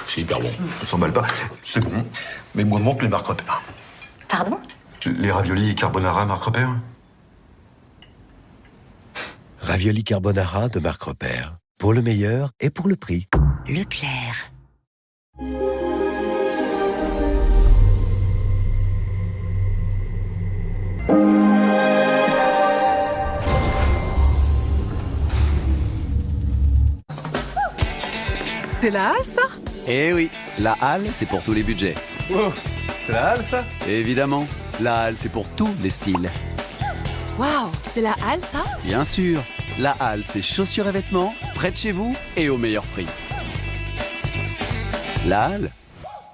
Speaker 29: C'est hyper bon. On s'emballe pas. C'est bon. Mais moi manque les Marc Repère.
Speaker 26: Pardon?
Speaker 29: Les raviolis carbonara Marc Repère.
Speaker 28: Ravioli carbonara de Marc Repère. Pour le meilleur et pour le prix.
Speaker 24: Leclerc.
Speaker 26: C'est la halle, ça?
Speaker 5: Eh oui, la halle, c'est pour tous les budgets.
Speaker 13: Wow, c'est la halle ça?
Speaker 5: Évidemment, la halle, c'est pour tous les styles.
Speaker 1: Waouh, c'est la halle ça?
Speaker 5: Bien sûr, la halle, c'est chaussures et vêtements, près de chez vous et au meilleur prix. La halle,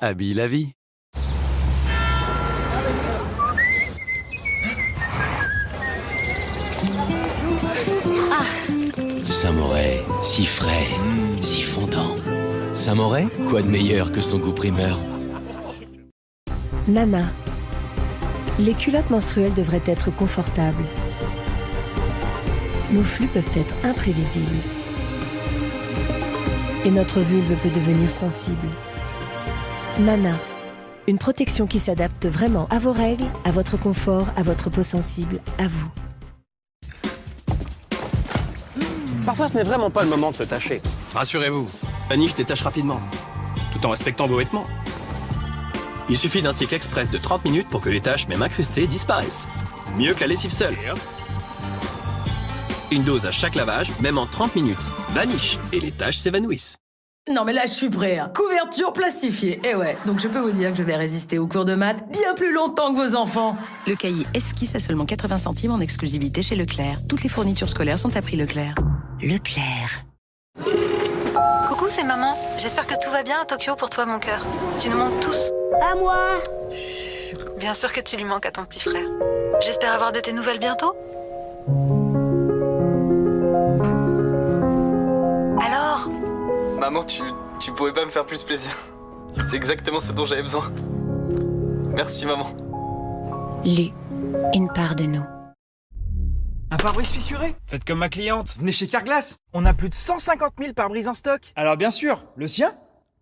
Speaker 5: habille la vie.
Speaker 8: Saint-Moret, si frais, si fondant. Saint-Moret, quoi de meilleur que son goût primeur?
Speaker 9: Nana. Les culottes menstruelles devraient être confortables. Nos flux peuvent être imprévisibles. Et notre vulve peut devenir sensible. Nana. Une protection qui s'adapte vraiment à vos règles, à votre confort, à votre peau sensible, à vous.
Speaker 18: Parfois, ce n'est vraiment pas le moment de se tâcher. Rassurez-vous, la niche détache rapidement, tout en respectant vos vêtements. Il suffit d'un cycle express de 30 minutes pour que les taches, même incrustées, disparaissent. Mieux que la lessive seule. Une dose à chaque lavage, même en 30 minutes. Vanish, et les taches s'évanouissent.
Speaker 12: Non mais là je suis prêt, hein. Couverture plastifiée. Eh ouais, donc je peux vous dire que je vais résister aux cours de maths bien plus longtemps que vos enfants.
Speaker 15: Le cahier Esquisse à seulement 80 centimes en exclusivité chez Leclerc. Toutes les fournitures scolaires sont à prix Leclerc. Leclerc.
Speaker 16: Coucou, c'est maman. J'espère que tout va bien à Tokyo pour toi, mon cœur. Tu nous manques tous.
Speaker 7: À moi.
Speaker 16: Chut. Bien sûr que tu lui manques à ton petit frère. J'espère avoir de tes nouvelles bientôt. Alors ?
Speaker 19: Maman, tu pourrais pas me faire plus plaisir. C'est exactement ce dont j'avais besoin. Merci, maman.
Speaker 15: Lu, une part de nous.
Speaker 22: Un pare-brise fissuré? Faites comme ma cliente, venez chez Carglass. On a plus de 150 000 pare-brises en stock. Alors bien sûr, le sien,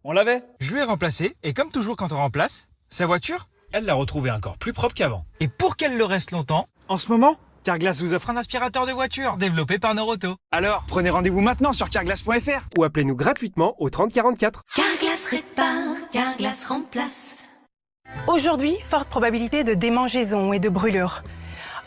Speaker 22: on l'avait. Je lui ai remplacé, et comme toujours quand on remplace, sa voiture, elle l'a retrouvée encore plus propre qu'avant. Et pour qu'elle le reste longtemps, en ce moment, Carglass vous offre un aspirateur de voiture développé par Noroto. Alors, prenez rendez-vous maintenant sur carglass.fr ou appelez-nous gratuitement au 30 44.
Speaker 7: Carglass répare, Carglass remplace.
Speaker 23: Aujourd'hui, forte probabilité de démangeaison et de brûlure.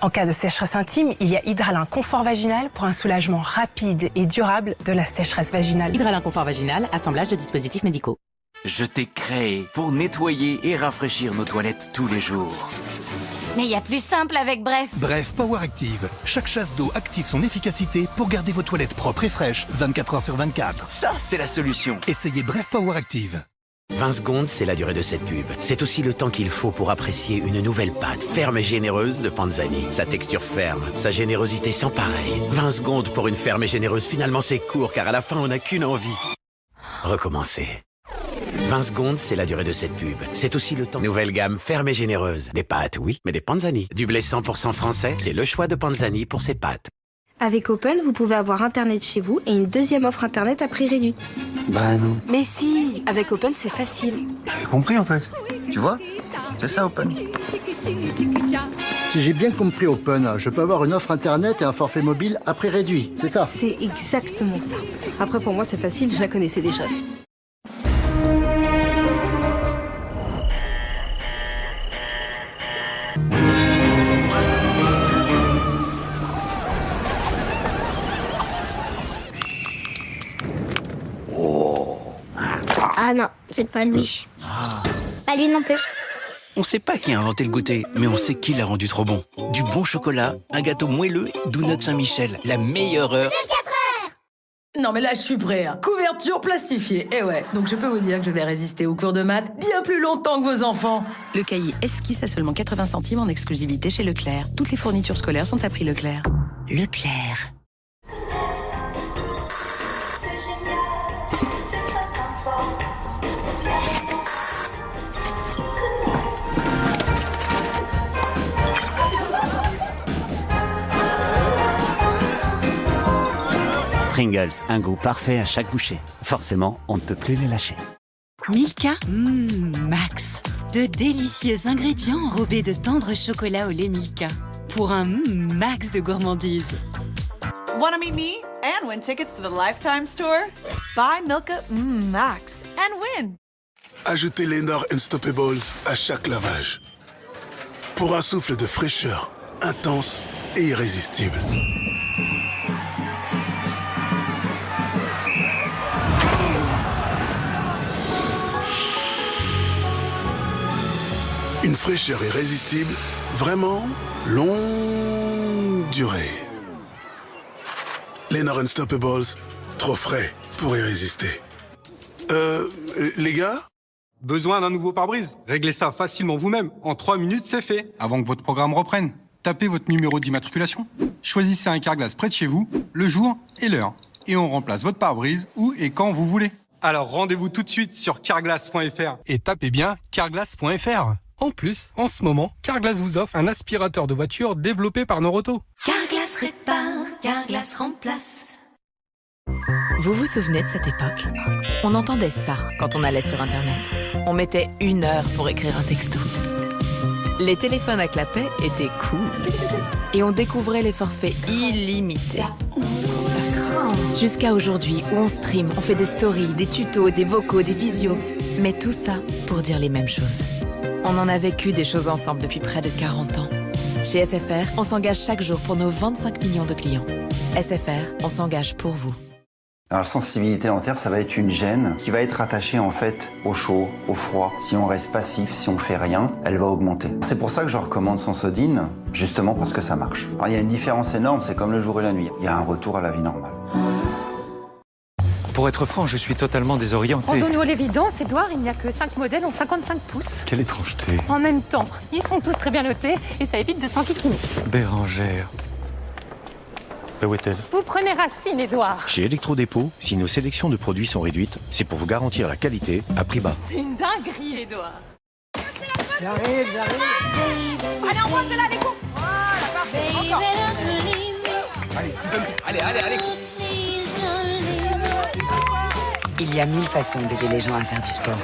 Speaker 23: En cas de sécheresse intime, il y a Hydralin Confort Vaginal pour un soulagement rapide et durable de la sécheresse vaginale.
Speaker 25: Hydralin Confort Vaginal, assemblage de dispositifs médicaux.
Speaker 20: Je t'ai créé pour nettoyer et rafraîchir nos toilettes tous les jours.
Speaker 31: Mais il y a plus simple avec Bref.
Speaker 30: Bref Power Active. Chaque chasse d'eau active son efficacité pour garder vos toilettes propres et fraîches 24 heures sur 24.
Speaker 20: Ça, c'est la solution.
Speaker 30: Essayez Bref Power Active.
Speaker 8: 20 secondes, c'est la durée de cette pub. C'est aussi le temps qu'il faut pour apprécier une nouvelle pâte ferme et généreuse de Panzani. Sa texture ferme, sa générosité sans pareil. 20 secondes pour une ferme et généreuse, finalement c'est court car à la fin on n'a qu'une envie. Recommencer. 20 secondes, c'est la durée de cette pub. C'est aussi le temps. Nouvelle gamme ferme et généreuse. Des pâtes, oui, mais des Panzani. Du blé 100% français, c'est le choix de Panzani pour ses pâtes.
Speaker 4: Avec Open, vous pouvez avoir Internet chez vous et une deuxième offre Internet à prix réduit.
Speaker 21: Bah non.
Speaker 26: Mais si, avec Open, c'est facile.
Speaker 21: J'ai compris en fait. Tu vois? C'est ça Open. Si j'ai bien compris Open, je peux avoir une offre Internet et un forfait mobile à prix réduit, c'est ça?
Speaker 1: C'est exactement ça. Après, pour moi, c'est facile, je la connaissais déjà.
Speaker 7: Ah non, c'est pas lui. Pas lui non plus.
Speaker 20: On sait pas qui a inventé le goûter, mais on sait qui l'a rendu trop bon. Du bon chocolat, un gâteau moelleux, Donuts Saint-Michel, la meilleure heure.
Speaker 12: C'est 4 heures. Non mais là je suis prêt, hein. Couverture plastifiée. Eh ouais, donc je peux vous dire que je vais résister aux cours de maths bien plus longtemps que vos enfants.
Speaker 15: Le cahier Esquisse à seulement 80 centimes en exclusivité chez Leclerc. Toutes les fournitures scolaires sont à prix Leclerc. Leclerc.
Speaker 28: Pringles, un goût parfait à chaque bouchée. Forcément, on ne peut plus les lâcher.
Speaker 32: Milka, Max. De délicieux ingrédients enrobés de tendre chocolat au lait Milka. Pour un max de gourmandise.
Speaker 33: Wanna meet me and win tickets to the Lifetime Tour? Buy Milka Max and win.
Speaker 2: Ajoutez Lenor Unstoppables à chaque lavage. Pour un souffle de fraîcheur intense et irrésistible. fraîcheur irrésistible, vraiment longue durée. Lenor Unstoppables, trop frais pour y résister. Les gars?
Speaker 3: Besoin d'un nouveau pare-brise? Réglez ça facilement vous-même. En 3 minutes, c'est fait. Avant que votre programme reprenne, tapez votre numéro d'immatriculation. Choisissez un Carglass près de chez vous, le jour et l'heure. Et on remplace votre pare-brise où et quand vous voulez. Alors rendez-vous tout de suite sur carglass.fr et tapez bien carglass.fr. En plus, en ce moment, Carglass vous offre un aspirateur de voiture développé par Noroto.
Speaker 7: Carglass répare, Carglass remplace.
Speaker 5: Vous vous souvenez de cette époque? On entendait ça quand on allait sur Internet. On mettait 1 heure pour écrire un texto. Les téléphones à clapet étaient cool. Et on découvrait les forfaits illimités. Jusqu'à aujourd'hui, où on stream, on fait des stories, des tutos, des vocaux, des visios. Mais tout ça pour dire les mêmes choses. On en a vécu des choses ensemble depuis près de 40 ans. Chez SFR, on s'engage chaque jour pour nos 25 millions de clients. SFR, on s'engage pour vous.
Speaker 6: Alors, la sensibilité dentaire, ça va être une gêne qui va être attachée en fait au chaud, au froid. Si on reste passif, si on fait rien, elle va augmenter. C'est pour ça que je recommande Sensodyne, justement parce que ça marche. Alors, il y a une différence énorme, c'est comme le jour et la nuit. Il y a un retour à la vie normale.
Speaker 9: Pour être franc, je suis totalement désorienté.
Speaker 10: Rendons-nous l'évidence, Edouard, il n'y a que 5 modèles en 55 pouces.
Speaker 9: Quelle étrangeté.
Speaker 10: En même temps, ils sont tous très bien notés et ça évite de s'enquiquiner.
Speaker 9: Bérangère. Où est-elle?
Speaker 10: Vous prenez racine, Edouard.
Speaker 11: Chez Electrodépôt, si nos sélections de produits sont réduites, c'est pour vous garantir la qualité à prix bas.
Speaker 10: C'est une dinguerie, Edouard.
Speaker 21: J'arrive.
Speaker 10: Allez, on voit là, les coups. Voilà, parfait. Encore.
Speaker 21: Allez, tu donnes. Allez.
Speaker 13: Il y a 1000 façons d'aider les gens à faire du sport.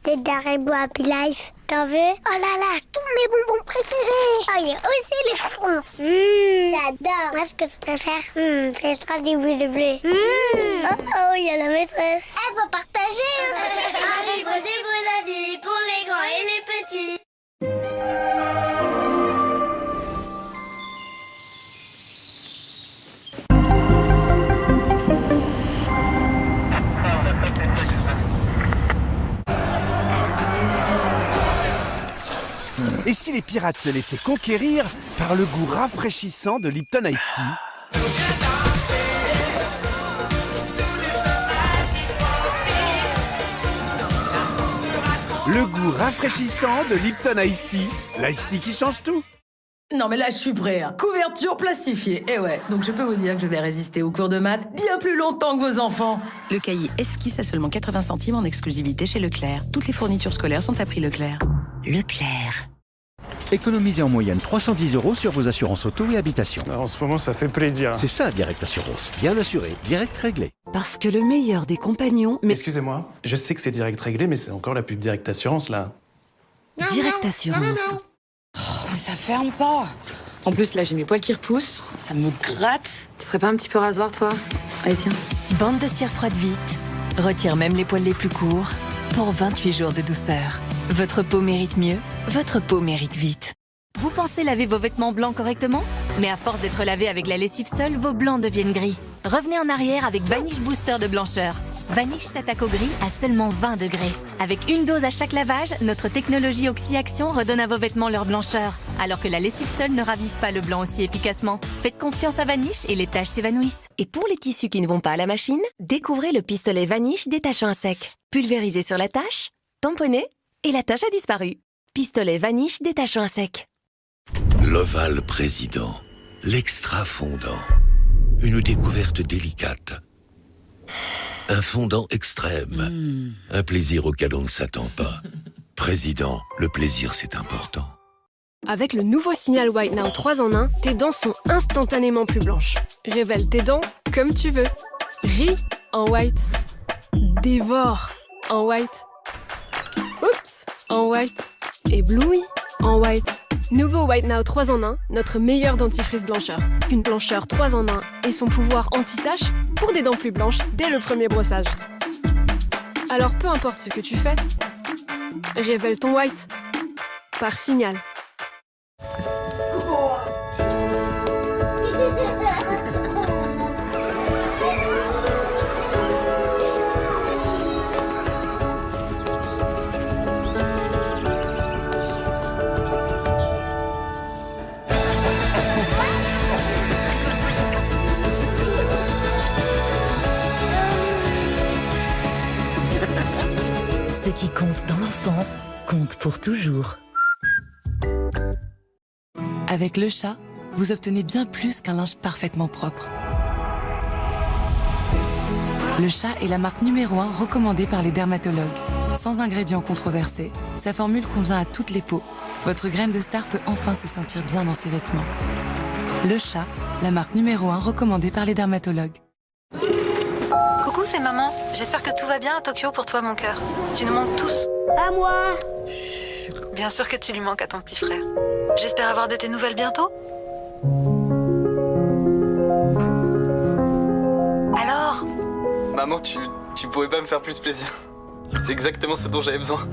Speaker 7: Des Haribo Happy Life. T'en veux? Oh là là, tous mes bonbons préférés. Oh, il y a aussi les frons. J'adore. Moi, ce que je préfère, c'est le rendez-vous de bleu. Oh, il y a la maîtresse. Elle va partager. Haribo, c'est pour la vie, pour les grands et les petits.
Speaker 14: Et si les pirates se laissaient conquérir par le goût rafraîchissant de Lipton Ice Tea? Le goût rafraîchissant de Lipton Ice Tea. L'Ice Tea qui change tout.
Speaker 12: Non mais là je suis prêt. Couverture plastifiée. Et ouais, donc je peux vous dire que je vais résister aux cours de maths bien plus longtemps que vos enfants.
Speaker 15: Le cahier Esquisse à seulement 80 centimes en exclusivité chez Leclerc. Toutes les fournitures scolaires sont à prix Leclerc. Leclerc.
Speaker 28: Économisez en moyenne 310 € sur vos assurances auto et habitation.
Speaker 3: En ce moment, ça fait plaisir.
Speaker 28: C'est ça, Direct Assurance. Bien assuré, direct réglé.
Speaker 5: Parce que le meilleur des compagnons...
Speaker 3: Mais excusez-moi, je sais que c'est direct réglé, mais c'est encore la pub Direct Assurance, là.
Speaker 5: Direct Assurance.
Speaker 17: Oh, mais ça ferme pas. En plus, là, j'ai mes poils qui repoussent. Ça me gratte. Tu serais pas un petit peu rasoir, toi? Allez, tiens.
Speaker 5: Bande de cire froide vite. Retire même les poils les plus courts. Pour 28 jours de douceur. Votre peau mérite mieux. Votre peau mérite vite. Vous pensez laver vos vêtements blancs correctement? Mais à force d'être lavés avec la lessive seule, vos blancs deviennent gris. Revenez en arrière avec Vanish Booster de blancheur. Vanish s'attaque au gris à seulement 20 degrés. Avec une dose à chaque lavage, notre technologie Oxy-Action redonne à vos vêtements leur blancheur. Alors que la lessive seule ne ravive pas le blanc aussi efficacement. Faites confiance à Vanish et les taches s'évanouissent. Et pour les tissus qui ne vont pas à la machine, découvrez le pistolet Vanish détachant à sec. Pulvérisez sur la tache, tamponnez et la tache a disparu. Pistolet Vanish détachant à sec.
Speaker 18: L'Oval Président. L'extra fondant. Une découverte délicate. Un fondant extrême. Un plaisir auquel on ne s'attend pas. Président, le plaisir c'est important.
Speaker 1: Avec le nouveau Signal White Now 3 en 1, tes dents sont instantanément plus blanches. Révèle tes dents comme tu veux. Ris en white. Dévore en white. Oups, en white. Éblouis en white. Nouveau White Now 3 en 1, notre meilleur dentifrice blancheur. Une blancheur 3 en 1 et son pouvoir anti-tache pour des dents plus blanches dès le premier brossage. Alors peu importe ce que tu fais, révèle ton white. par Signal.
Speaker 5: Ce qui compte dans l'enfance compte pour toujours. Avec le chat, vous obtenez bien plus qu'un linge parfaitement propre. Le chat est la marque numéro 1 recommandée par les dermatologues. Sans ingrédients controversés, sa formule convient à toutes les peaux. Votre graine de star peut enfin se sentir bien dans ses vêtements. Le chat, la marque numéro 1 recommandée par les dermatologues.
Speaker 4: Coucou, c'est maman. J'espère que tout va bien à Tokyo pour toi, mon cœur. Tu nous manques tous.
Speaker 7: À moi.
Speaker 4: Chut. Bien sûr que tu lui manques à ton petit frère. J'espère avoir de tes nouvelles bientôt. Alors?
Speaker 8: Maman, tu pourrais pas me faire plus plaisir. C'est exactement ce dont j'avais besoin.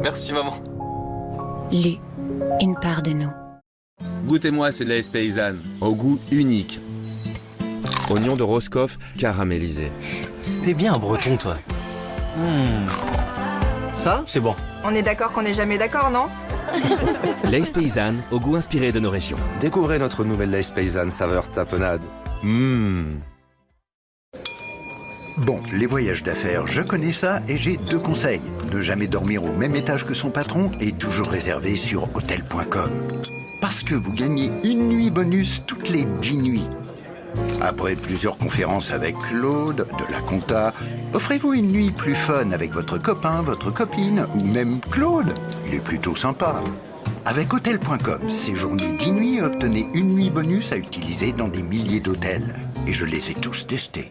Speaker 8: Merci, maman.
Speaker 5: Lu, une part de nous.
Speaker 16: Goûtez-moi ces lays paysannes, au goût unique. Oignon de Roscoff caramélisé.
Speaker 20: T'es bien un breton, toi. Ça, c'est bon.
Speaker 10: On est d'accord qu'on n'est jamais d'accord, non?
Speaker 11: Lays paysanne, au goût inspiré de nos régions.
Speaker 16: Découvrez notre nouvelle Lays paysanne saveur tapenade.
Speaker 19: Bon, les voyages d'affaires, je connais ça et j'ai 2 conseils. Ne jamais dormir au même étage que son patron et toujours réserver sur hotel.com. Parce que vous gagnez une nuit bonus toutes les 10 nuits. Après plusieurs conférences avec Claude, de la compta, offrez-vous une nuit plus fun avec votre copain, votre copine ou même Claude. Il est plutôt sympa. Avec Hotel.com, séjournez 10 nuits et obtenez une nuit bonus à utiliser dans des milliers d'hôtels. Et je les ai tous testés.